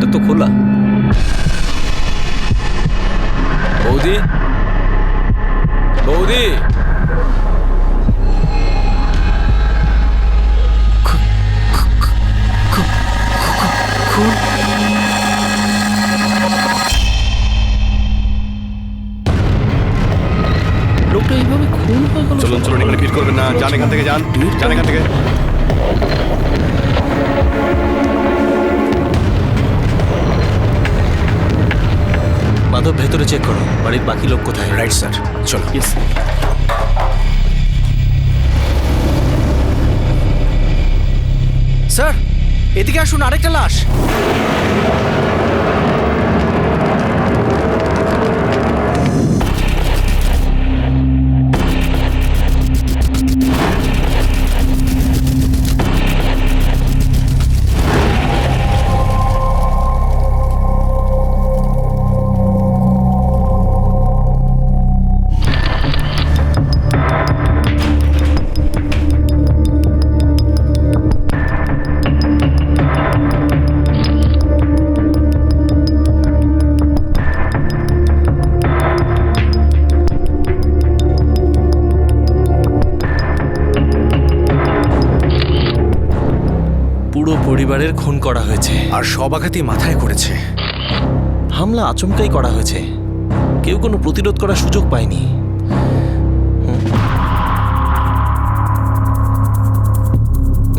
দরজাটা তো খোলা। বৌদি, বৌদি, লোকটা এইভাবে খুন হয়ে গেল। চলুন চলুন, এখানে ভিড় করবেন না, যান এখান থেকে, যান যান এখান থেকে। মাধব, ভেতরে চেক করো, বাড়ির বাকি লোক কোথায়। রাইট স্যার, চলো। স্যার, এদিকে আসুন, আরেকটা লাশ। পুরো পরিবারের খুন করা হয়েছে, আর সব আঘাতই মাথায় করেছে। হামলা আচমকাই করা হয়েছে, কেউ কোনো প্রতিরোধ করার সুযোগ পায়নি।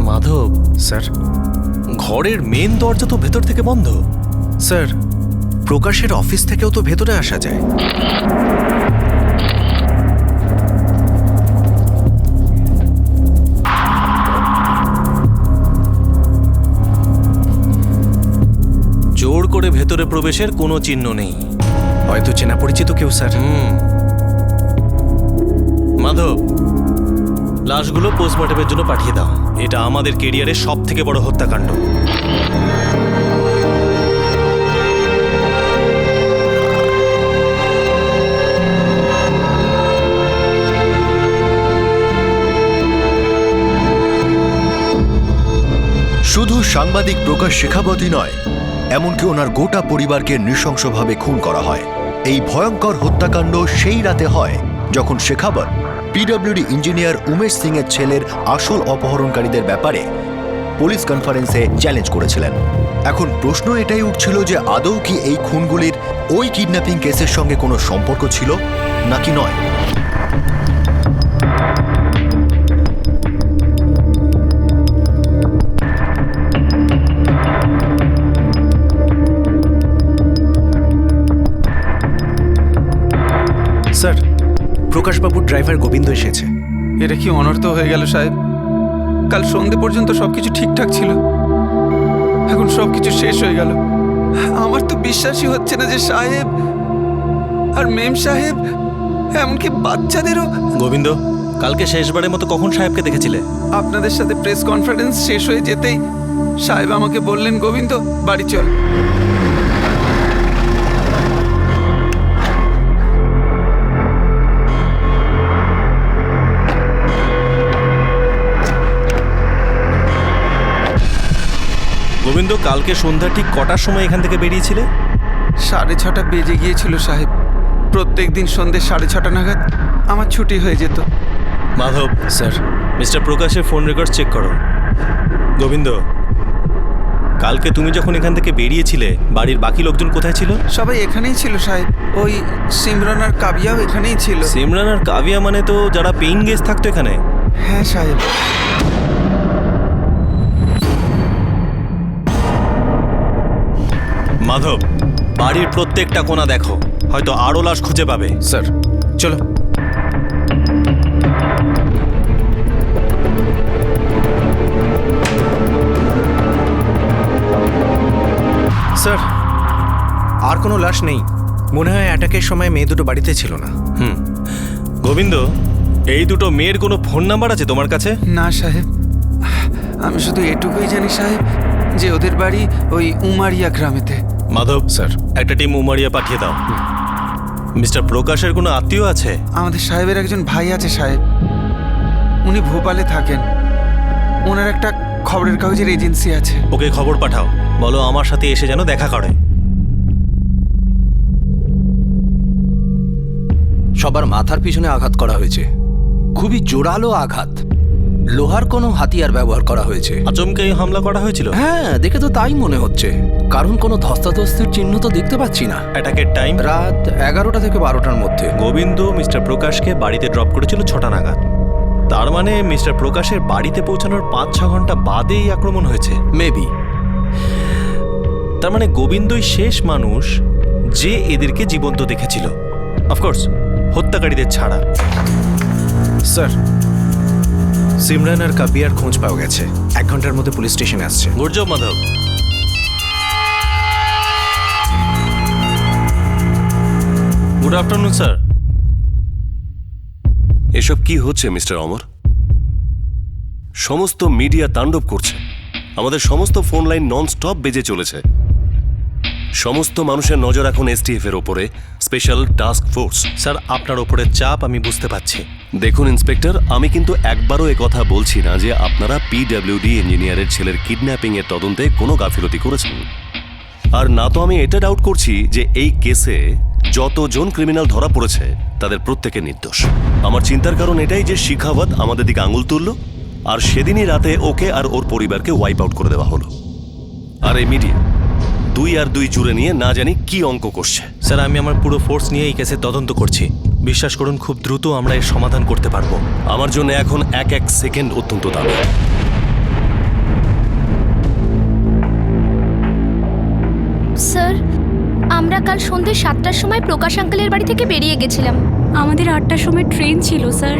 মাধব স্যার, ঘরের মেন দরজা তো ভেতর থেকে বন্ধ। স্যার, প্রকাশের অফিস থেকেও তো ভেতরে আসা যায়। জোর করে ভেতরে প্রবেশের কোনো চিহ্ন নেই। হয়তো চেনা পরিচিত কেউ, স্যার। মাধব, লাশগুলো পোস্টমর্টমের জন্য পাঠিয়ে দাও। এটা আমাদের কেরিয়ারের সব থেকে বড় হত্যাকাণ্ড। শুধু সাংবাদিক প্রকাশ শেখাবতই নয়, এমনকি ওনার গোটা পরিবারকে নৃশংসভাবে খুন করা হয়। এই ভয়ঙ্কর হত্যাকাণ্ড সেই রাতে হয় যখন শেখাবত পিডব্লিউডি ইঞ্জিনিয়ার উমেশ সিং এর ছেলের আসল অপহরণকারীদের ব্যাপারে পুলিশ কনফারেন্সে চ্যালেঞ্জ করেছিলেন। এখন প্রশ্ন এটাই উঠছিল যে আদৌ কি এই খুনগুলির ওই কিডন্যাপিং কেসের সঙ্গে কোনো সম্পর্ক ছিল নাকি নয়। স্যার, প্রকাশবাবুর ড্রাইভার গোবিন্দ এসেছে। এটা কি অনর্থ হয়ে গেল সাহেব? কাল সন্ধে পর্যন্ত সবকিছু ঠিকঠাক ছিল, এখন সবকিছু শেষ হয়ে গেল। আমার তো বিশ্বাসই হচ্ছে না যে সাহেব আর মেম সাহেব, এমনকি বাচ্চাদেরও। গোবিন্দ, কালকে শেষবারের মতো কখন সাহেবকে দেখেছিলে? আপনাদের সাথে প্রেস কনফারেন্স শেষ হয়ে যেতেই সাহেব আমাকে বললেন, গোবিন্দ বাড়ি চল। গোবিন্দ, কালকে সন্ধ্যা ঠিক কটার সময় এখান থেকে বেরিয়েছিলে? 6:30 বেজে গিয়েছিল সাহেব। প্রত্যেক দিন সন্ধ্যে 6:30 নাগাদ আমার ছুটি হয়ে যেত। মাধব, স্যার, মিস্টার প্রকাশের ফোন রেকর্ড চেক করো। গোবিন্দ, কালকে তুমি যখন এখান থেকে বেরিয়েছিলে বাড়ির বাকি লোকজন কোথায় ছিল? সবাই এখানেই ছিল সাহেব। ওই সিমরান আর কাবিয়াও এখানেই ছিল। সিমরান আর কাবিয়া মানে তো যারা পেইং গেস্ট থাকতো এখানে? হ্যাঁ সাহেব। মাধব, বাড়ির প্রত্যেকটা কোণা দেখো, হয়তো আরো লাশ খুঁজে পাবে। স্যার, চলো। স্যার, আর কোনো লাশ নেই। মনে হয় অ্যাটাকের সময় মেয়ে দুটো বাড়িতে ছিল না। গোবিন্দ, এই দুটো মেয়ের কোনো ফোন নাম্বার আছে তোমার কাছে? না সাহেব, আমি শুধু এটুকুই জানি সাহেব যে ওদের বাড়ি ওই উমারিয়া গ্রামেতে। মাধব স্যার, একটা টিম উমারিয়া পাঠিয়ে দাও। মিস্টার প্রকাশের কোনো আত্মীয় আছে? আমাদের সাহেবের একজন ভাই আছে সাহেব, উনি ভোপালে থাকেন। ওনার একটা খবরের কাগজের এজেন্সি আছে। ওকে খবর পাঠাও। বলো আমার সাথে এসে যেন দেখা করে। সবার মাথার পিছনে আঘাত করা হয়েছে, খুবই জোরালো আঘাত। লোহার কোনো হাতিয়ার ব্যবহার করা হয়েছে। আচমকে এই হামলা করা হয়েছিল? হ্যাঁ, দেখে তো তাই মনে হচ্ছে, কারণ কোনো ধস্তাধস্তির চিহ্ন তো দেখতে পাচ্ছি না। অ্যাটাকের টাইম রাত 11টা থেকে 12টার মধ্যে। গোবিন্দ মিস্টার প্রকাশকে বাড়িতে ড্রপ করেছিল 6টা নাগাদ। তার মানে মিস্টার প্রকাশের বাড়িতে পৌঁছানোর 5-6 ঘন্টা বাদেই আক্রমণ হয়েছে। মেবি। তার মানে গোবিন্দই শেষ মানুষ যে এদেরকে জীবন্ত দেখেছিল, অফকোর্স হত্যাকারীদের ছাড়া। স্যার, সিমরান আর কাবিয়ার খোঁজ পাওয়া গেছে। 1 ঘন্টার মধ্যে পুলিশ স্টেশনে আসছে। Good job Madhab. Good afternoon sir. এসব কি হচ্ছে মিস্টার অমর? সমস্ত মিডিয়া তাণ্ডব করছে, আমাদের সমস্ত ফোন লাইন নন স্টপ বেজে চলেছে। সমস্ত মানুষের নজর এখন এসটিএফ এর ওপরে, স্পেশাল টাস্ক ফোর্স। স্যার, আপনার ওপরে চাপ আমি বুঝতে পারছি। দেখুন ইন্সপেক্টর, আমি কিন্তু একবারও কথা বলছি না যে আপনারা পিডব্লিউডি ইঞ্জিনিয়ারের ছেলের কিডন্যাপিং এর তদন্তে কোনো গাফিলতি করেছেন। আর না তো আমি এটা ডাউট করছি যে এই কেসে যতজন ক্রিমিনাল ধরা পড়েছে তাদের প্রত্যেকে নির্দোষ। আমার চিন্তার কারণ এটাই যে শিখাবত আমাদের দিকে আঙুল তুলল, আর সেদিনই রাতে ওকে আর ওর পরিবারকে ওয়াইপ আউট করে দেওয়া হলো। আর এই মিডিয়া 2 আর 2 জুড়ে নিয়ে না জানি কি অঙ্ক করছে। স্যার, আমি আমার পুরো ফোর্স নিয়ে এই কেসে তদন্ত করছি। বিশ্বাস করুন, খুব দ্রুত আমরা এর সমাধান করতে পারবো। আমার জন্য এখন এক সেকেন্ড অত্যন্ত দামি। স্যার, আমরা কাল সন্ধ্যে 7টার সময় প্রকাশ আঙ্কেলের বাড়ি থেকে বেরিয়ে গেছিলাম। আমাদের 8টার সময় ট্রেন ছিল স্যার।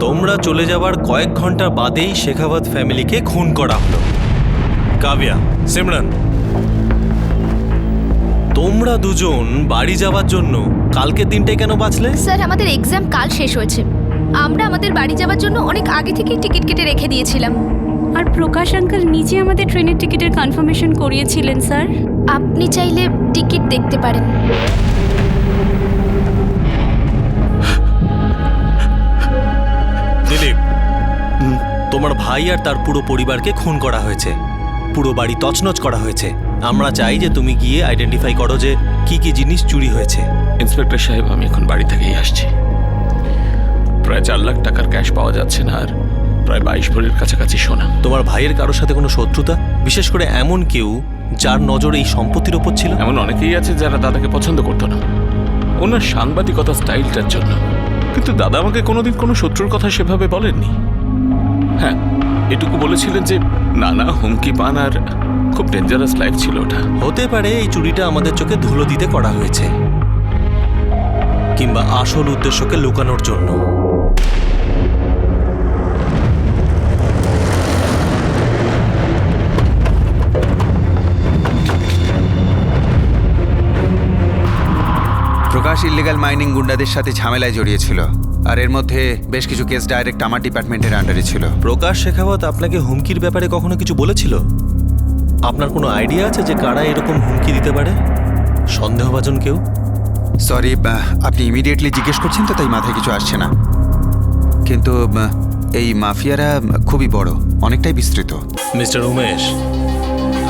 তোমরা চলে যাওয়ার কয়েক ঘন্টা বাদেই শেখাবত ফ্যামিলিকে খুন করা হলো। কাবিয়া, সিমরান, তোমরা দুজন বাড়ি যাওয়ার জন্য কালকের দিনটাই কেন বাঁচলে? স্যার, আমাদের এক্সাম কাল শেষ হয়েছে। আমরা আমাদের বাড়ি যাওয়ার জন্য অনেক আগে থেকেই টিকিট কেটে রেখে দিয়েছিলাম। আর প্রকাশ আঙ্কেল নিজে আমাদের ট্রেনের টিকিটের কনফার্মেশন করিয়েছিলেন স্যার। আপনি চাইলে টিকিট দেখতে পারেন। দিলীপ, তোমার ভাই আর তার পুরো পরিবারকে খুন করা হয়েছে, পুরো বাড়ি তছনছ করা হয়েছে। আমরা চাই যে তুমি গিয়ে আইডেন্টিফাই করো যে কি কি জিনিস চুরি হয়েছে। ইন্সপেক্টর সাহেব, আমি এখন বাড়ি থেকেই আসছি। প্রায় 4 লাখ টাকার ক্যাশ পাওয়া যাচ্ছে না, আর প্রায় 22 ভরির কাছাকাছি সোনা। তোমার ভাইয়ের কারোর সাথে কোনো শত্রুতা, বিশেষ করে এমন কেউ যার নজর এই সম্পত্তির ওপর ছিল? এমন অনেকেই আছে যারা দাদাকে পছন্দ করতো না ওনার সাংবাদিকতা স্টাইলটার জন্য, কিন্তু দাদা আমাকে কোনোদিন কোনো শত্রুর কথা সেভাবে বলেননি। হ্যাঁ, এটুকু বলেছিলেন যে নানা হুমকি পান আর খুব ডেঞ্জারাস লাইফ ছিল ওটা। হতে পারে এই চুরিটা আমাদের চোখে ধুলো দিতে করা হয়েছে, কিংবা আসল উদ্দেশ্যকে লুকানোর জন্য। প্রকাশ ইল্লিগাল মাইনিং গুন্ডাদের সাথে ঝামেলায় জড়িয়েছিল, আর এর মধ্যে বেশ কিছু কেস ডাইরেক্ট আমার ডিপার্টমেন্টের আন্ডারে ছিল। প্রকাশ শেখাবত আপনাকে হুমকির ব্যাপারে কখনো কিছু বলেছিল? আপনার কোনো আইডিয়া আছে যে কারা এরকম হুমকি দিতে পারে? সন্দেহভাজন কেউ? সরি, আপনি ইমিডিয়েটলি জিজ্ঞেস করছেন তো, তাই মাথায় কিছু আসছে না। কিন্তু এই মাফিয়ারা খুবই বড়, অনেকটাই বিস্তৃত। মিস্টার উমেশ,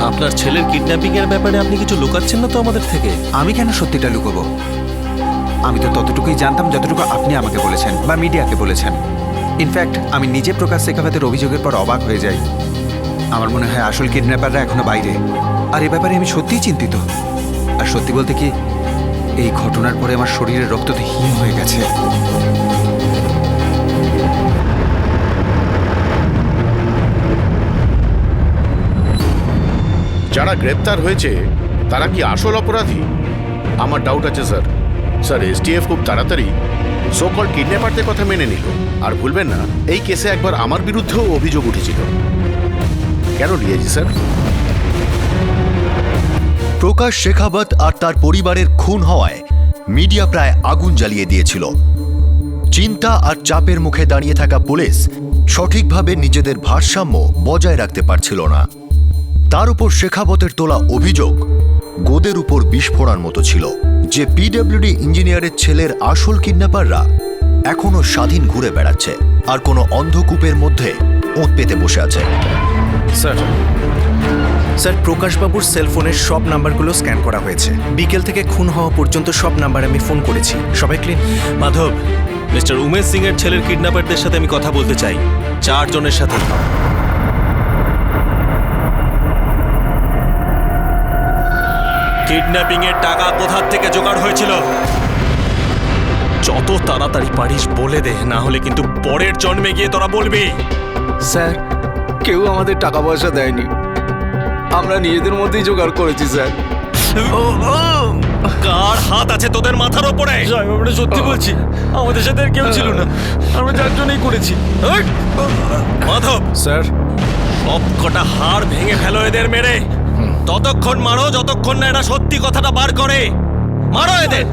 আপনার ছেলের কিডন্যাপিং এর ব্যাপারে আপনি কিছু লুকাচ্ছেন না তো আমাদের থেকে? আমি কেন সত্যিটা লুকোবো? আমি তো ততটুকুই জানতাম যতটুকু আপনি আমাকে বলেছেন বা মিডিয়াকে বলেছেন। ইনফ্যাক্ট আমি নিজে প্রকাশ শেখাবতের অভিযোগের পর অবাক হয়ে যাই। আমার মনে হয় আসল কিডন্যাপাররা এখনো বাইরে, আর এ ব্যাপারে আমি সত্যিই চিন্তিত। আর সত্যি বলতে কি, এই ঘটনার পরে আমার শরীরের রক্ত তো হিম হয়ে গেছে। যারা গ্রেপ্তার হয়েছে তারা কি আসল অপরাধী? আমার ডাউট আছে স্যার। স্যার, এসটিএফ খুব তাড়াতাড়ি সো-কল্ড কিডন্যাপারদের কথা মেনে নিল। আর ভুলবেন না, এই কেসে একবার আমার বিরুদ্ধেও অভিযোগ উঠেছিল। কেন নিয়েছি স্যার? প্রকাশ শেখাবত আর তার পরিবারের খুন হওয়ায় মিডিয়া প্রায় আগুন জ্বালিয়ে দিয়েছিল। চিন্তা আর চাপের মুখে দাঁড়িয়ে থাকা পুলিশ সঠিকভাবে নিজেদের ভারসাম্য বজায় রাখতে পারছিল না। তার উপর শেখাবতের তোলা অভিযোগ গোদের উপর বিস্ফোরণ মতো ছিল যে পিডব্লিউডি ইঞ্জিনিয়ারের ছেলের আসল কিডন্যাপাররা এখনো স্বাধীন ঘুরে বেড়াচ্ছে আর কোনো অন্ধকূপের মধ্যে ওঁত পেতে বসে আছে। স্যার, স্যার প্রকাশবাবুর সেলফোনের সব নাম্বারগুলো স্ক্যান করা হয়েছে। বিকেল থেকে খুন হওয়া পর্যন্ত সব নাম্বারে আমি ফোন করেছি, সবাই ক্লিন। মাধব, মিস্টার উমেশ সিং এর ছেলের কিডন্যাপারদের সাথে আমি কথা বলতে চাই, 4 জনের সাথে। কিডন্যাপিং এর টাকা কোথা থেকে জোগাড় হয়েছিল? যত তাড়াতাড়ি পারিস বলে দে, না হলে কিন্তু পরের জন্মে গিয়ে তোরা বলবি। স্যার, কেউ আমাদের টাকা পয়সা দেয়নি, আমরা নিজেদের মধ্যেই জোগাড় করেছি স্যার। কার হাত আছে তোদের মাথার উপরে? আমরা সত্যি বলছি, আমাদের সাথে আর কেউ ছিল না, আমরা 4 জনেই করেছি। মাধব, স্যার সব কটা হাড় ভেঙে ফেলো এদের মেরে। ততক্ষণ মারো যতক্ষণ না এরা সত্যি কথাটা বার করে। মারো এদের।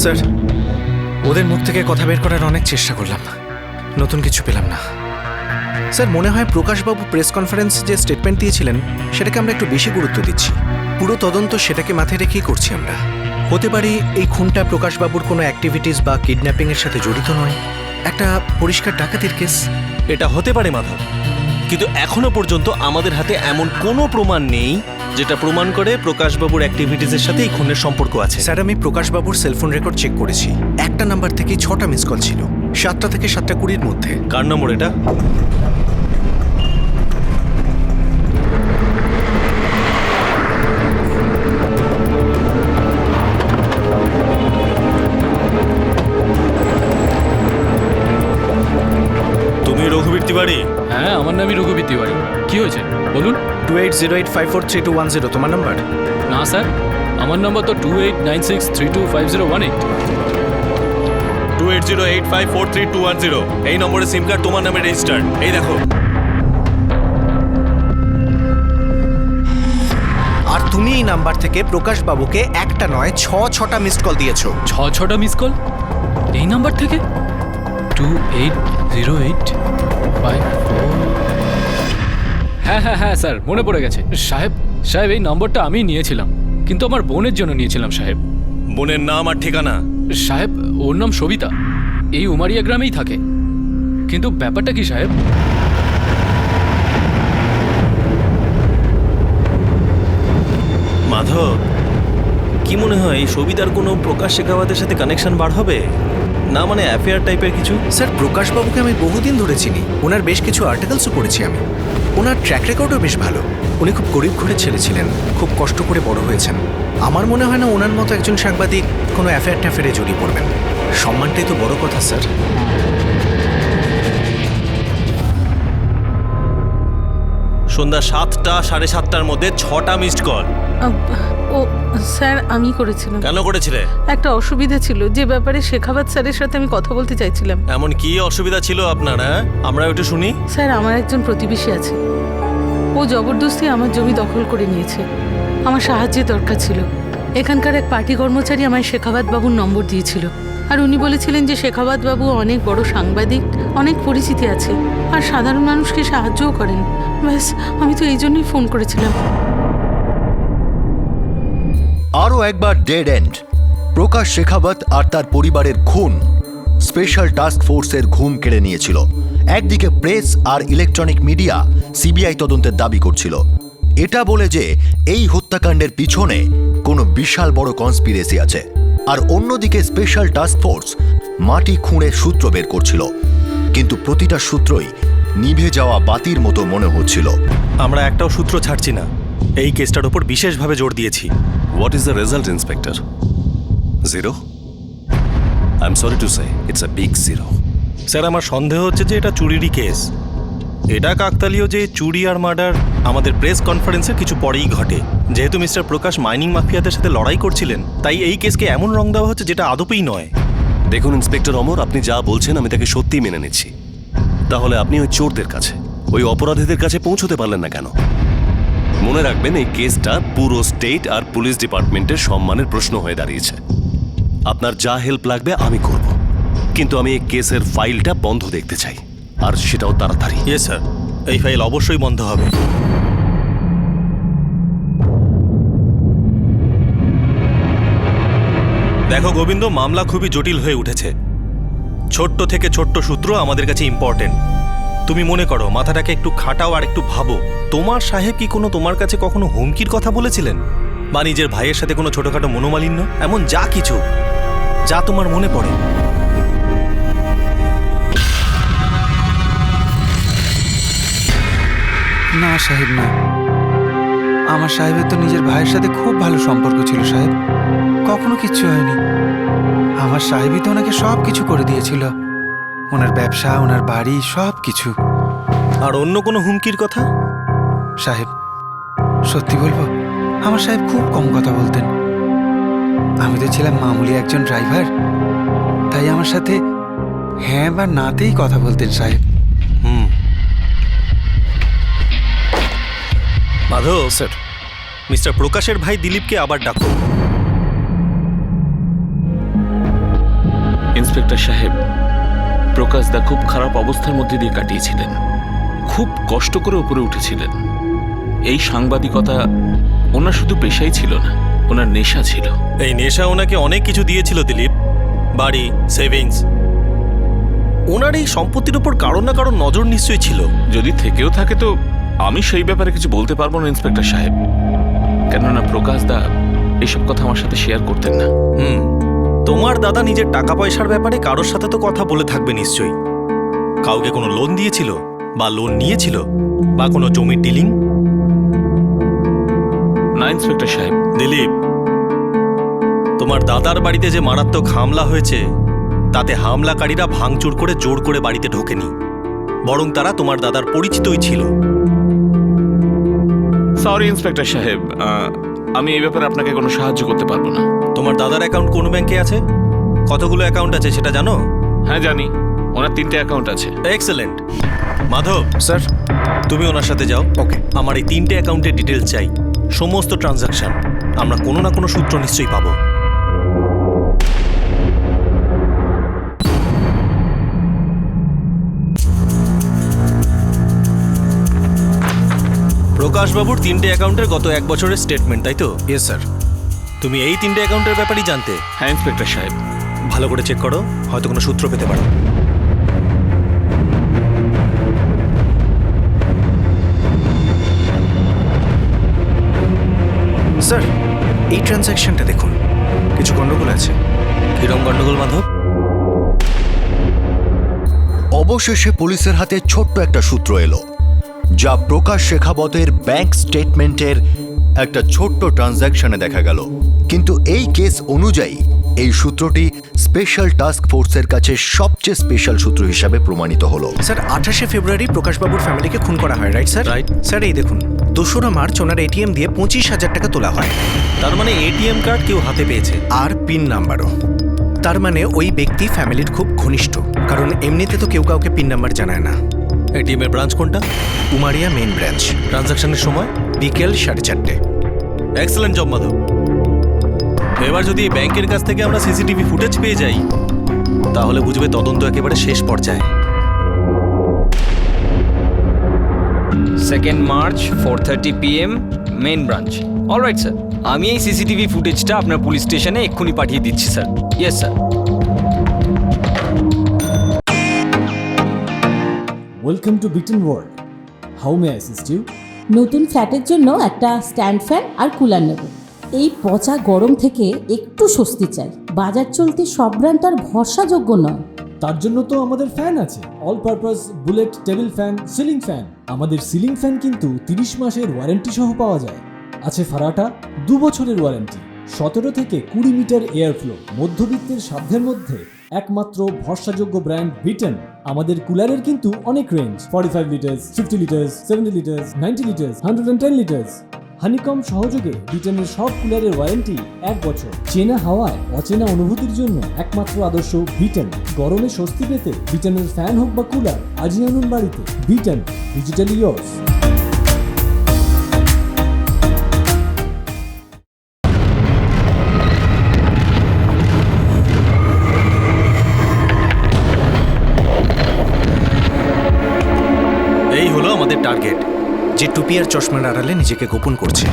স্যার, ওদের মুখ থেকে কথা বের করার অনেক চেষ্টা করলাম, নতুন কিছু পেলাম না। স্যার, মনে হয় প্রকাশবাবু প্রেস কনফারেন্সে যে স্টেটমেন্ট দিয়েছিলেন সেটাকে আমরা একটু বেশি গুরুত্ব দিচ্ছি। পুরো তদন্ত সেটাকে মাথায় রেখেই করছি আমরা। হতে পারি এই খুনটা প্রকাশবাবুর কোনো অ্যাক্টিভিটিস বা কিডন্যাপিংয়ের সাথে জড়িত নয়, একটা পরিষ্কার ডাকাতির কেস। এটা হতে পারে মাধব, কিন্তু এখনো পর্যন্ত আমাদের হাতে এমন কোনো প্রমাণ নেই যেটা প্রমাণ করে প্রকাশবাবুর অ্যাক্টিভিটিসের সাথে এই খুনের সম্পর্ক আছে। স্যার, আমি প্রকাশবাবুর সেলফোন রেকর্ড চেক করেছি, একটা নাম্বার থেকে 6টা মিস কল ছিল, 7টা থেকে 7:20 মধ্যে। কার নম্বর এটা? তুমি রঘুবীর তিওয়ারি? হ্যাঁ, আমার নামই রঘুবীর তিওয়ারি। কি হয়েছে বলুন? 2808543210 তোমার নাম্বার? না স্যার, আমার নম্বর তো 2896325018। 2808543210। এই নম্বরের সিম কার্ড তোমার নামে রেজিস্টার্ড। এই দেখো। আর তুমি এই নাম্বার থেকে প্রকাশবাবুকে একটা নয় 6টা মিসড কল দিয়েছো। 6টা মিস কল এই নাম্বার থেকে? 280854। হ্যাঁ হ্যাঁ হ্যাঁ স্যার, মনে পড়ে গেছে। সাহেব সাহেব এই নম্বরটা আমি নিয়েছিলাম, কিন্তু আমার বোনের জন্য নিয়েছিলাম সাহেব। বোনের নাম আর ঠিকানা? সাহেব, ওর নাম সবিতা, এই উমারিয়া গ্রামেই থাকে। কিন্তু ব্যাপারটা কি সাহেব? মাধব, কি মনে হয় এই সবিতার কোনো প্রকাশ শেখাওয়াতের সাথে কানেকশন বার হবে না? মানে অ্যাফেয়ার টাইপের কিছু? স্যার, প্রকাশবাবুকে আমি বহুদিন ধরে চিনি, ওনার বেশ কিছু আর্টিকেলসও পড়েছি আমি। ওনার ট্র্যাক রেকর্ডও বেশ ভালো। উনি খুব গরিব ঘরের ছেলে ছিলেন, খুব কষ্ট করে বড় হয়েছেন। আমার মনে হয় না ওনার মতো একজন সাংবাদিক কোনো অ্যাফেয়ার ট্যাফেয়ারে জড়িয়ে পড়বেন। সম্মানটাই তো বড় কথা স্যার। সন্ধ্যা 7টা 7:30টার মধ্যে 6টা মিসড কল। ও স্যার, আমি করেছিলাম। কেন করেছিলে? একটা অসুবিধা ছিল, যে ব্যাপারে শেখাবত স্যারের সাথে আমি কথা বলতে চাইছিলাম। এমন কি অসুবিধা ছিল আপনার? হ্যাঁ, আমরা একটু শুনি। স্যার, আমার একজন প্রতিবেশী আছে, ও জবরদস্তি আমার জমি দখল করে নিয়েছে। আমার সাহায্যের দরকার ছিল। এখানকার এক পার্টি কর্মচারী আমায় শেখাবত বাবুর নম্বর দিয়েছিল, আর উনি বলেছিলেন যে শেখাবত বাবু অনেক বড় সাংবাদিক, অনেক পরিচিতি আছে, আর সাধারণ মানুষকে সাহায্যও করেন। ব্যাস, আমি তো এই জন্যই ফোন করেছিলাম। আরও একবার ডেড এন্ড। প্রকাশ শেখাবত আর তার পরিবারের খুন স্পেশাল টাস্ক ফোর্সের ঘুম কেড়ে নিয়েছিল। একদিকে প্রেস আর ইলেকট্রনিক মিডিয়া সিবিআই তদন্তের দাবি করছিল, এটা বলে যে এই হত্যাকাণ্ডের পিছনে কোনো বিশাল বড় কনস্পিরেসি আছে। আর অন্যদিকে স্পেশাল টাস্ক ফোর্স মাটি খুঁড়ে সূত্র বের করছিল, কিন্তু প্রতিটা সূত্রই নিভে যাওয়া বাতির মতো মনে হচ্ছিল। আমরা একটাও সূত্র ছাড়ছি না, এই কেসটার উপর বিশেষভাবে জোর দিয়েছি। What is the result inspector? 0? I am sorry to say, it's a big 0। Sir, আমার সন্দেহ হচ্ছে যে এটা চুরিরই কেস। এটা কাকতালীয় যে চুরি আর মার্ডার আমাদের প্রেস কনফারেন্সের কিছু পরেই ঘটে। যেহেতু মিস্টার প্রকাশ মাইনিং মাফিয়াদের সাথে লড়াই করছিলেন, তাই এই কেসকে এমন রং দেওয়া হচ্ছে যেটা আদপেই নয়। দেখুন ইন্সপেক্টর অমর, আপনি যা বলছেন আমি তাকে সত্যিই মেনে নিচ্ছি। তাহলে আপনি ওই চোরদের কাছে, ওই অপরাধীদের কাছে পৌঁছতে পারলেন না কেন? মনে রাখবেন, এই কেসটা পুরো স্টেট আর পুলিশ ডিপার্টমেন্টের সম্মানের প্রশ্ন হয়ে দাঁড়িয়েছে। আপনার যা হেল্প লাগবে আমি করব, কিন্তু আমি এই কেসের ফাইলটা বন্ধ দেখতে চাই, আর সেটাও তাড়াতাড়ি। ইয়েস স্যার, এই ফাইল অবশ্যই বন্ধ হবে। দেখো গোবিন্দ, মামলা খুবই জটিল হয়ে উঠেছে। ছোট্ট থেকে ছোট্ট সূত্র আমাদের কাছে ইম্পর্টেন্ট। তুমি মনে করো, মাথাটাকে একটু খাটাও আর একটু ভাবো, তোমার সাহেব কি কোনো তোমার কাছে কখনো হুমকির কথা বলেছিলেন, বা নিজের ভাইয়ের সাথে কোনো ছোটখাটো মনোমালিন্য, এমন যা কিছু যা তোমার মনে পড়ে? না সাহেব, না। আমার সাহেবের তো নিজের ভাইয়ের সাথে খুব ভালো সম্পর্ক ছিল সাহেব, কখনো কিচ্ছু হয়নি। আমার সাহেবই তো ওনাকে সব কিছু করে দিয়েছিল, ওনার ব্যবসা, ওনার বাড়ি, সব কিছু। আর অন্য কোনো হুমকির কথা? সাহেব, সত্যি বলবো, আমার সাহেব খুব কম কথা বলতেন। আমি তো ছিলাম মামুলি একজন ড্রাইভার, তাই আমার সাথে হ্যাঁ বা নাতেই কথা বলতেন সাহেব। মাধব স্যার, মিস্টার প্রকাশের ভাই দিলীপকে আবার ডাকো। ইন্সপেক্টর সাহেব, প্রকাশ দা খুব খারাপ অবস্থার মধ্যে দিয়ে কাটিয়েছিলেন, খুব কষ্ট করে উপরে উঠেছিলেন। এই সাংবাদিকতা ওনার শুধু পেশাই ছিল না, ওনার নেশা ছিল। এই নেশা ওনাকে অনেক কিছু দিয়েছিল দিলীপ, বাড়ি, সেভিংস। ওনার এই সম্পত্তির উপর কারণ না কারণ নজর নিশ্চয়ই ছিল। যদি থেকেও থাকে তো আমি সেই ব্যাপারে কিছু বলতে পারবো না ইন্সপেক্টর সাহেব, কেননা প্রকাশ দা এইসব কথা আমার সাথে শেয়ার করতেন না। তোমার দাদা নিজের টাকা পয়সার ব্যাপারে কারোর সাথে তো কথা বলে থাকবে নিশ্চয়ই। কাউকে কোনো লোন দিয়েছিল, বা লোন নিয়েছিল, বা কোনো জমির ডিলিং? না ইন্সপেক্টর সাহেব। দিলীপ, তোমার দাদার বাড়িতে যে মারাত্মক হামলা হয়েছে, তাতে হামলাকারীরা ভাঙচুর করে জোর করে বাড়িতে ঢোকেনি, বরং তারা তোমার দাদার পরিচিতই ছিল। সরি ইন্সপেক্টর সাহেব, আমি এই ব্যাপারে আপনাকে কোনো সাহায্য করতে পারবো না। তোমার দাদার অ্যাকাউন্ট কোন ব্যাংকে আছে? কতগুলো অ্যাকাউন্ট আছে সেটা জানো? হ্যাঁ জানি, ওনার 3টে অ্যাকাউন্ট আছে। এক্সেলেন্ট। মাধব স্যার, তুমি ওনার সাথে যাও। ওকে। আমার এই 3টে অ্যাকাউন্টের ডিটেলস চাই, সমস্ত ট্রানজাকশন। আমরা কোনো না কোনো সূত্র নিশ্চয়ই পাবো। প্রকাশবাবুর 3টে অ্যাকাউন্টের গত 1 বছরের স্টেটমেন্ট, তাই তো? Yes sir. তুমি এই 3টে অ্যাকাউন্টের ব্যাপারেই জানতে? হ্যাঁ ইন্সপেক্টর সাহেব। ভালো করে চেক করো, হয়তো কোনো সূত্র পেতে পারো। স্যার, এই ট্রানজ্যাকশনটা দেখুন, কিছু গন্ডগোল আছে। কিরম গন্ডগোল মাধব? অবশেষে পুলিশের হাতে ছোট্ট একটা সূত্র এলো, যা প্রকাশ শেখাবতের ব্যাংক স্টেটমেন্টের একটা ছোট্ট ট্রানজ্যাকশনে দেখা গেল। কিন্তু এই কেস অনুযায়ী এই সূত্রটি স্পেশাল টাস্ক ফোর্সের কাছে সবচেয়ে স্পেশাল সূত্র হিসাবে প্রমাণিত হলো। স্যার, 28শে ফেব্রুয়ারি প্রকাশবাবুর ফ্যামিলিকে খুন করা হয়, রাইট স্যার? রাইট। স্যার, এই দেখুন, 2রা মার্চ ওনার এটিএম দিয়ে 25,000 টাকা তোলা হয়। তার মানে এটিএম কার্ড কেউ হাতে পেয়েছে, আর পিন নাম্বারও। তার মানে ওই ব্যক্তি ফ্যামিলির খুব ঘনিষ্ঠ, কারণ এমনিতে তো কেউ কাউকে পিন নাম্বার জানায় না। এটিএম এর ব্রাঞ্চ কোনটা? Umaria main branch. ট্রানজাকশনের সময় বিকেল 4:30। Excellent job Madhab. এবার যদি এই ব্যাংকের কাছ থেকে আমরা সিসিটিভি ফুটেজ পেয়ে যাই, তাহলে বুঝবে তদন্ত একেবারে শেষ পর্যায়ে। 2nd March 4:30 PM main branch. Alright sir, আমি এই সিসিটিভি ফুটেজটা আপনার পুলিশ স্টেশনে এক্ষুনি পাঠিয়ে দিচ্ছি sir. Yes sir. Welcome to Beaton world. How may I assist you? নতুন ফ্ল্যাটের জন্য একটা স্ট্যান্ড ফ্যান আর কুলার নেব। এই পচা গরম থেকে একটু স্বস্তি চাই। বাজার চলতে সব ব্র্যান্ড আর ভরসাযোগ্য নয়। তার জন্য তো আমাদের ফ্যান আছে, all purpose bullet table fan, ceiling fan. আমাদের সিলিং ফ্যান কিন্তু 30 মাসের ওয়ারেন্টি সহ পাওয়া যায়। আছে ফারাটা 2 বছরের ওয়ারেন্টি, 17 থেকে 20 মিটার এয়ার ফ্লো। মধ্যবিত্তের সাধ্যের মধ্যে একমাত্র ভরসাযোগ্য ব্র্যান্ড বিটন। আমাদের কুলারের কিন্তু অনেক range, 45 litres, 50 litres, 70 litres, 90 litres, 110 litres. Honeycomb সহযোগে বিটনের সব কুলারের ওয়ারেন্টি 1 বছর। চেনা হাওয়ায় অচেনা অনুভূতির জন্য একমাত্র আদর্শ বিটন। গরমে স্বস্তি পেতে বিটনের ফ্যান হোক বা কুলার, আজই আনুন বাড়িতে। Vuitton, digitally yours. এই হলো আমাদের টার্গেট, যে টুপি আর চশমার আড়ালে নিজেকে গোপন করছে।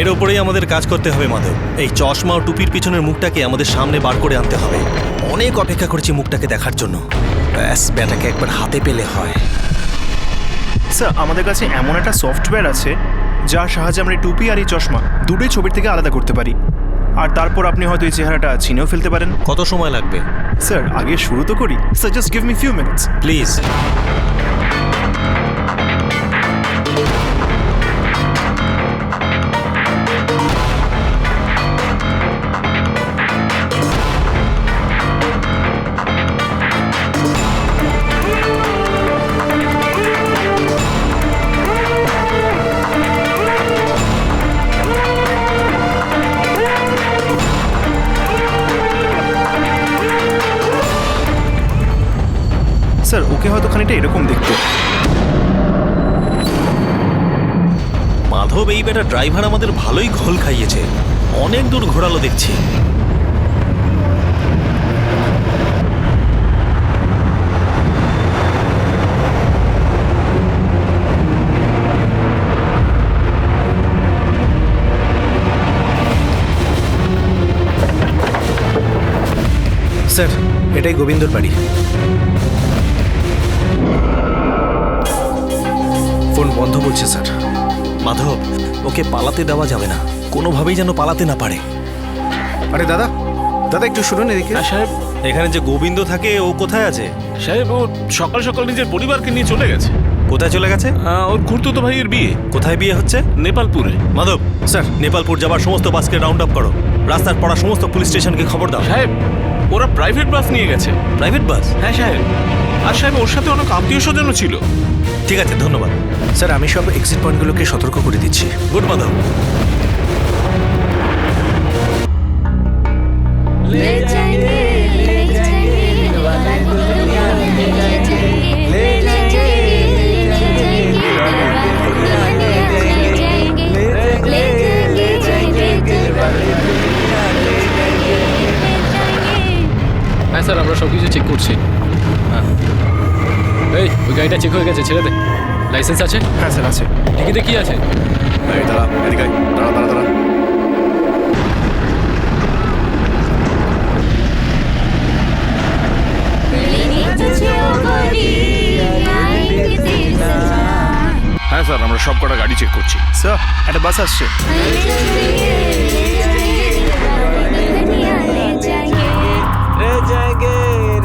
এর ওপরেই আমাদের কাজ করতে হবে মাধব। এই চশমা ও টুপির পিছনের মুখটাকে আমাদের সামনে বার করে আনতে হবে। অনেক অপেক্ষা করেছি মুখটাকে দেখার জন্য। ব্যাস, ব্যাটাকে একবার হাতে পেলে হয়। স্যার, আমাদের কাছে এমন একটা সফটওয়্যার আছে যার সাহায্যে আমরা এই টুপি আর এই চশমা দুটোই ছবির থেকে আলাদা করতে পারি। আর তারপর আপনি হয়তো এই চেহারাটা চিনেও ফেলতে পারেন। কত সময় লাগবে? স্যার, আগে শুরু তো করি। Sir, just give me few minutes please. Sir, okay হয়তো খানিকটা এরকম দেখতে। মাধব, এই বেটা ড্রাইভার আমাদের ভালোই ঘোল খাইয়েছে। অনেক দূর ঘোরালো দেখছি। স্যার, এটাই গোবিন্দর বাড়ি। ফোন বন্ধ বলছে স্যার। মাধব, ওকে পালাতে দেওয়া যাবে না, কোনোভাবেই যেন পালাতে না পারে। আরে দাদা, দাদা একটু শুনুন এদিকে। সাহেব, এখানে যে গোবিন্দ থাকে ও কোথায় আছে? সাহেব ও সকাল সকাল নিজের পরিবারকে নিয়ে চলে গেছে। কোথায় চলে গেছে? ওর খুড়তুতো ভাইয়ের বিয়ে। কোথায় বিয়ে হচ্ছে? নেপালপুরে। মাধব স্যার, নেপালপুর যাবার সমস্ত বাসকে রাউন্ড আপ করো। রাস্তার পড়া সমস্ত পুলিশ স্টেশনকে খবর দাও। সাহেব, ওরা প্রাইভেট বাস নিয়ে গেছে। Private bus? হ্যাঁ সাহেব। আর সাহেব, ওর সাথে অনেক আত্মীয় স্বজনও ছিল। ঠিক আছে, ধন্যবাদ। স্যার, আমি সব এক্সিট পয়েন্টগুলোকে সতর্ক করে দিচ্ছি। গুড মাধব। হ্যাঁ স্যার, আমরা সব কিছু চেক করছি। হ্যাঁ, এই ওই গাড়িটা চেক হয়ে গেছে, ছেড়ে দে। লাইসেন্স আছে? হ্যাঁ স্যার, আছে। টিকিটে কি আছে? দাঁড়া, এদিকে দাঁড়া দাঁড়া দাঁড়া। হ্যাঁ স্যার, আমরা সব কটা গাড়ি চেক করছি। স্যার, একটা বাস আসছে।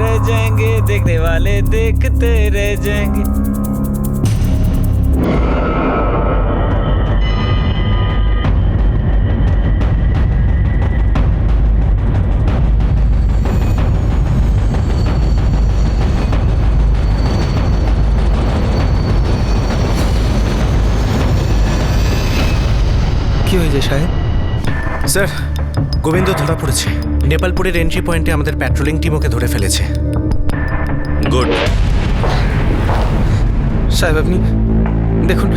रह जाएंगे देखने वाले देखते रह जाएंगे। কি হয়েছে সাহেব? স্যার, গোবিন্দ ধরা পড়েছে। নেপালপুরের এন্ট্রি পয়েন্টে আমাদের প্যাট্রোলিং টিম ওকে ধরে ফেলেছে। গুড। সাহেব, আপনি দেখুন,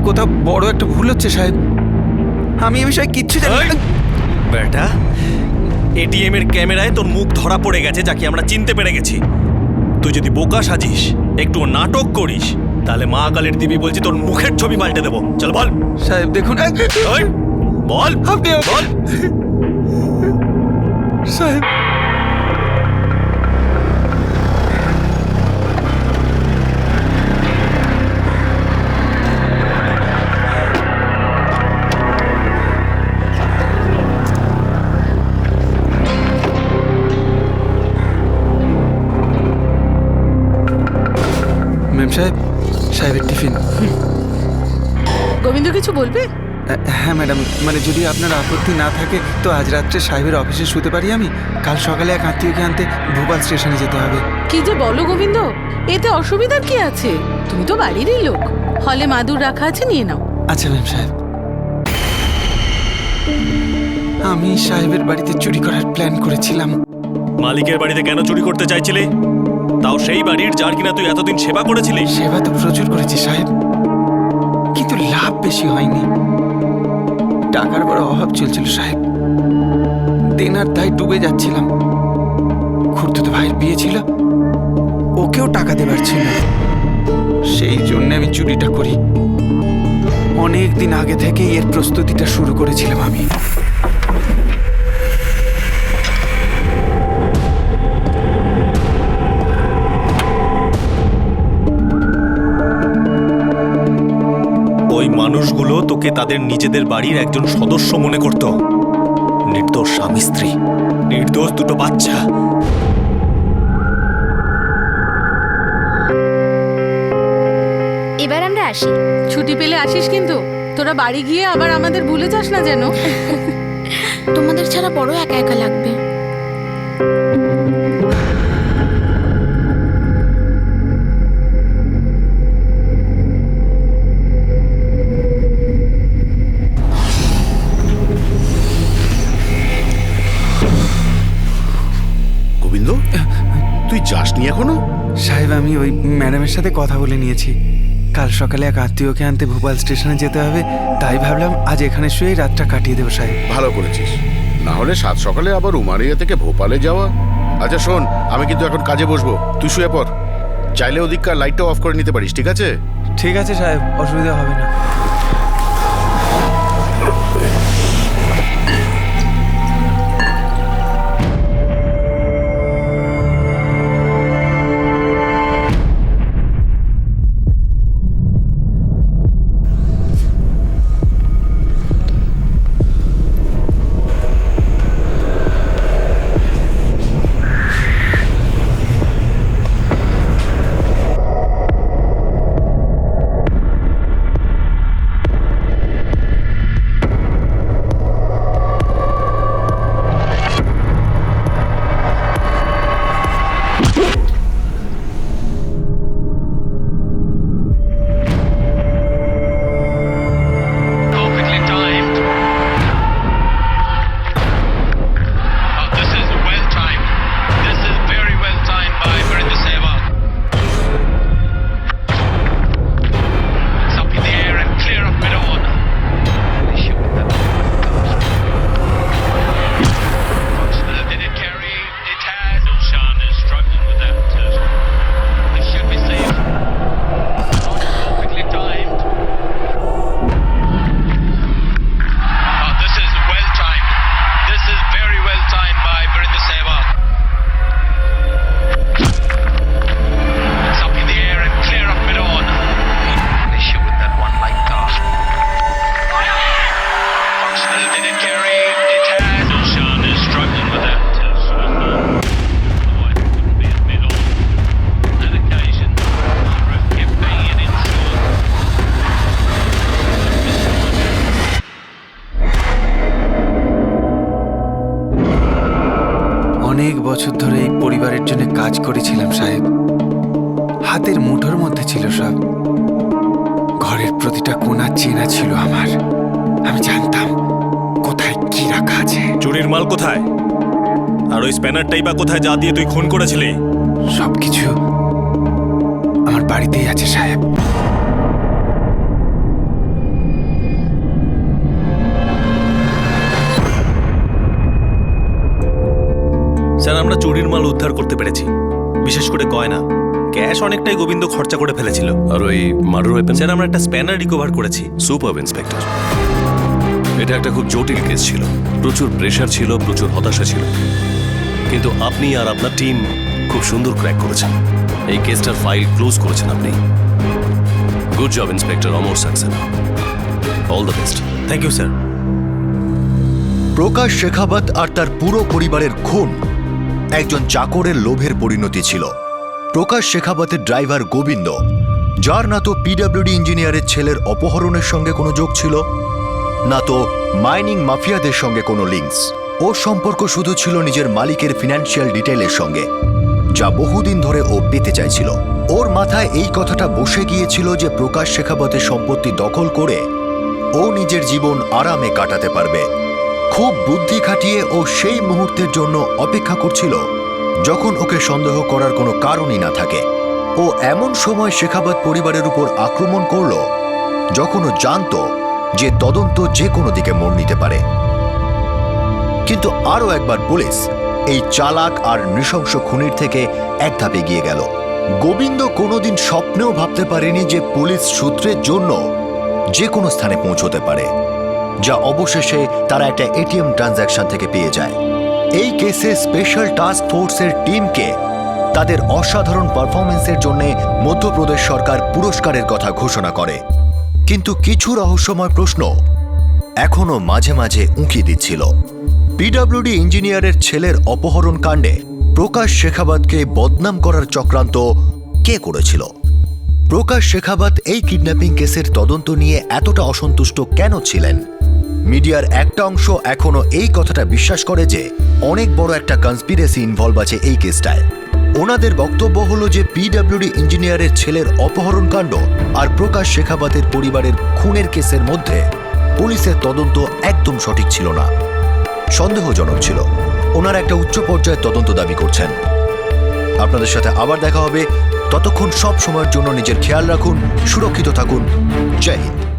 কোথাও বড় একটা ভুল হচ্ছে সাহেব। আমি এই বিষয়ে কিচ্ছু জানি না। বেটা, এটিএম এর ক্যামেরায় তোর মুখ ধরা পড়ে গেছে, যাকে আমরা চিনতে পেরে গেছি। তুই যদি বোকা সাজিস, একটু নাটক করিস, তাহলে মা কালীর দিবি বলছি তোর মুখের ছবি পাল্টে দেবো। চল বল। সাহেব দেখুন, ওই, বল। আপনি বল। সাহেব, ম্যাম সাহেব, সাহেবের টিফিন। গোবিন্দ কিছু বলবে? হ্যাঁ ম্যাডাম, মানে যদি আপনার আপত্তি না থাকে তো আজ রাত্রে সাহেবের অফিসে শুতে পারি আমি। কাল সকালে এক আত্মীয়কে আনতে ভোপাল স্টেশনে যেতে হবে। কি যে বলো গোবিন্দ, এতে অসুবিধার কি আছে? তুমি তো বাড়িরই লোক, হলে মাদুর রাখা আছে, নিয়ে নাও। আচ্ছা ম্যাম সাহেব। আমি সাহেবের বাড়িতে চুরি করার প্ল্যান করেছিলাম। মালিকের বাড়িতে কেন চুরি করতে চাইছিলি? তাও সেই বাড়ির যার কিনা তুই এতদিন সেবা করেছিলি। সেবা তো প্রচুর করেছি সাহেব, কিন্তু লাভ বেশি হয়নি। টাকার বড় অভাব চলছিল সাহেব, দেনার দায় ডুবে যাচ্ছিলাম। খুড়তুতো ভাইয়ের বিয়ে ছিল, ওকেও টাকা দেবার ছিল। সেই জন্য আমি চুরিটা করি। অনেক দিন আগে থেকেই এর প্রস্তুতিটা শুরু করেছিলাম আমি। ওই মানুষগুলো তোকে তাদের নিজেদের বাড়ির একজন সদস্য মনে করত। নির্দোষ স্বামী স্ত্রী, নির্দোষ দুটো বাচ্চা। এবার আমরা আসি। ছুটি পেলে আসিস কিন্তু, তোরা বাড়ি গিয়ে আবার আমাদের ভুলে যাস না যেন। তোমাদের ছাড়া বড় একা একা লাগবে। গোবিন্দ, তুই যাসনি এখনো? সাহেব, আমি ওই ম্যাডামের সাথে কথা বলে নিয়েছি। কাল সকালে এক আত্মীয়কে আনতে ভোপাল স্টেশনে যেতে হবে, তাই ভাবলাম আজ এখানে শুয়েই রাতটা কাটিয়ে দেবো সাহেব। ভালো করেছিস, না হলে সাত সকালে আবার উমারিয়া থেকে ভোপালে যাওয়া। আচ্ছা শোন, আমি কিন্তু এখন কাজে বসবো, তুই শুয়ে পড়। চাইলে ওদিককার লাইটটাও অফ করে নিতে পারিস, ঠিক আছে? ঠিক আছে সাহেব, অসুবিধা হবে না। অনেক বছর ধরে এই পরিবারের জন্য কাজ করেছিলাম সাহেব। হাতের মুঠোর মধ্যে ছিল সব। ঘরের প্রতিটা কোণা চেনা ছিল আমার। আমি জানতাম কোথায় কি রাখা আছে। চুরির মাল কোথায়? আর ওই স্প্যানারটাই বা কোথায়, যা দিয়ে তুই খুন করেছিলি? সবকিছু আমার বাড়িতেই আছে সাহেব। স্যার, আমরা চুরির মাল উদ্ধার করতে পেরেছি, বিশেষ করে গয়না। ক্যাশ অনেকটাই গোবিন্দ খরচা করে ফেলেছিল। আর ওই মার্ডার ওয়েপন? স্যার, আমরা একটা স্প্যানার রিকভার করেছি। সুপার ইন্সপেক্টর, এটা একটা খুব জটিল কেস ছিল। প্রচুর প্রেশার ছিল, প্রচুর হতাশা ছিল, কিন্তু আপনি আর আপনার টিম খুব সুন্দর ক্র্যাক করেছেন। এই কেসটার ফাইল ক্লোজ করেছেন আপনি। Good job inspector Amar Saxena, all the best. Thank you sir. Prakash Shekhawat আর তার পুরো পরিবারের খুন একজন চাকরের লোভের পরিণতি ছিল। প্রকাশ শেখাবতের ড্রাইভার গোবিন্দ, যার না তো পিডব্লিউডি ইঞ্জিনিয়ারের ছেলের অপহরণের সঙ্গে কোনো যোগ ছিল, না তো মাইনিং মাফিয়াদের সঙ্গে কোনো লিঙ্কস। ওর সম্পর্ক শুধু ছিল নিজের মালিকের ফিনান্সিয়াল ডিটেইলের সঙ্গে, যা বহুদিন ধরে ও পেতে চাইছিল। ওর মাথায় এই কথাটা বসে গিয়েছিল যে প্রকাশ শেখাবতের সম্পত্তি দখল করে ও নিজের জীবন আরামে কাটাতে পারবে। খুব বুদ্ধি খাটিয়ে ও সেই মুহূর্তের জন্য অপেক্ষা করছিল যখন ওকে সন্দেহ করার কোনো কারণই না থাকে। ও এমন সময় শেখাবত পরিবারের উপর আক্রমণ করল যখন ও জানত যে তদন্ত যে কোনো দিকে মোড় নিতে পারে। কিন্তু আরও একবার পুলিশ এই চালাক আর নৃশংস খুনির থেকে এক ধাপ এগিয়ে গেল। গোবিন্দ কোনোদিন স্বপ্নেও ভাবতে পারেনি যে পুলিশ সূত্রের জন্য যে কোনো স্থানে পৌঁছতে পারে, যা অবশেষে তারা একটা এটিএম ট্রানজ্যাকশন থেকে পেয়ে যায়। এই কেসে স্পেশাল টাস্ক ফোর্সের টিমকে তাদের অসাধারণ পারফরমেন্সের জন্য মধ্যপ্রদেশ সরকার পুরস্কারের কথা ঘোষণা করে। কিন্তু কিছু রহস্যময় প্রশ্ন এখনো মাঝে মাঝে উঁকি দিচ্ছিল। পিডব্লিউডি ইঞ্জিনিয়ারের ছেলের অপহরণ কাণ্ডে প্রকাশ শেখাবতকে বদনাম করার চক্রান্ত কে করেছিল? প্রকাশ শেখাবত এই কিডন্যাপিং কেসের তদন্ত নিয়ে এতটা অসন্তুষ্ট কেন ছিলেন? মিডিয়ার একটা অংশ এখনো এই কথাটা বিশ্বাস করে যে অনেক বড় একটা কনস্পিরেসি ইনভলভ আছে এই কেসটায়। ওনাদের বক্তব্য হলো যে পিডব্লিউডি ইঞ্জিনিয়ারের ছেলের অপহরণ কাণ্ড আর প্রকাশ শেখাবতের পরিবারের খুনের কেসের মধ্যে পুলিশের তদন্ত একদম সঠিক ছিল না, সন্দেহজনক ছিল। ওনারা একটা উচ্চ পর্যায়ের তদন্ত দাবি করছেন। আপনাদের সাথে আবার দেখা হবে, ততক্ষণ সব সময়ের জন্য নিজের খেয়াল রাখুন, সুরক্ষিত থাকুন। জয় হিন্দ।